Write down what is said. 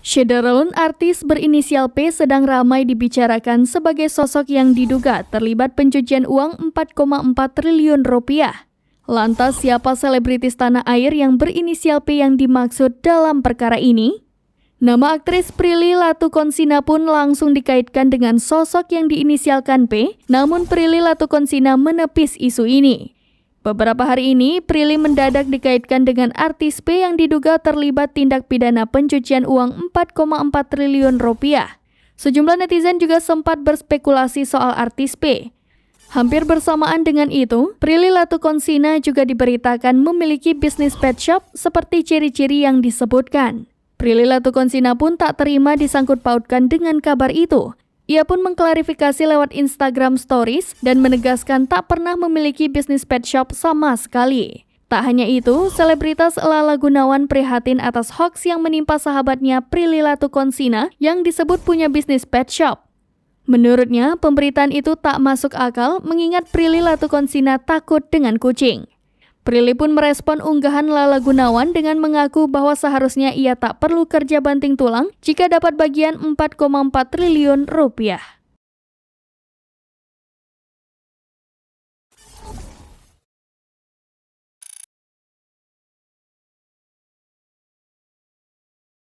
Syederalun, artis berinisial P, sedang ramai dibicarakan sebagai sosok yang diduga terlibat pencucian uang 4,4 triliun rupiah. Lantas, siapa selebritis tanah air yang berinisial P yang dimaksud dalam perkara ini? Nama aktris Prilly Latukonsina pun langsung dikaitkan dengan sosok yang diinisialkan P, namun Prilly Latukonsina menepis isu ini. Beberapa hari ini, Prilly mendadak dikaitkan dengan artis P yang diduga terlibat tindak pidana pencucian uang 4,4 triliun rupiah. Sejumlah netizen juga sempat berspekulasi soal artis P. Hampir bersamaan dengan itu, Prilly Latukonsina juga diberitakan memiliki bisnis pet shop seperti ciri-ciri yang disebutkan. Prilly Latukonsina pun tak terima disangkut pautkan dengan kabar itu. Ia pun mengklarifikasi lewat Instagram Stories dan menegaskan tak pernah memiliki bisnis pet shop sama sekali. Tak hanya itu, selebritas Lala Gunawan prihatin atas hoaks yang menimpa sahabatnya Prilly Latukonsina yang disebut punya bisnis pet shop. Menurutnya, pemberitaan itu tak masuk akal mengingat Prilly Latukonsina takut dengan kucing. Prilly pun merespon unggahan Lala Gunawan dengan mengaku bahwa seharusnya ia tak perlu kerja banting tulang jika dapat bagian 4,4 triliun rupiah.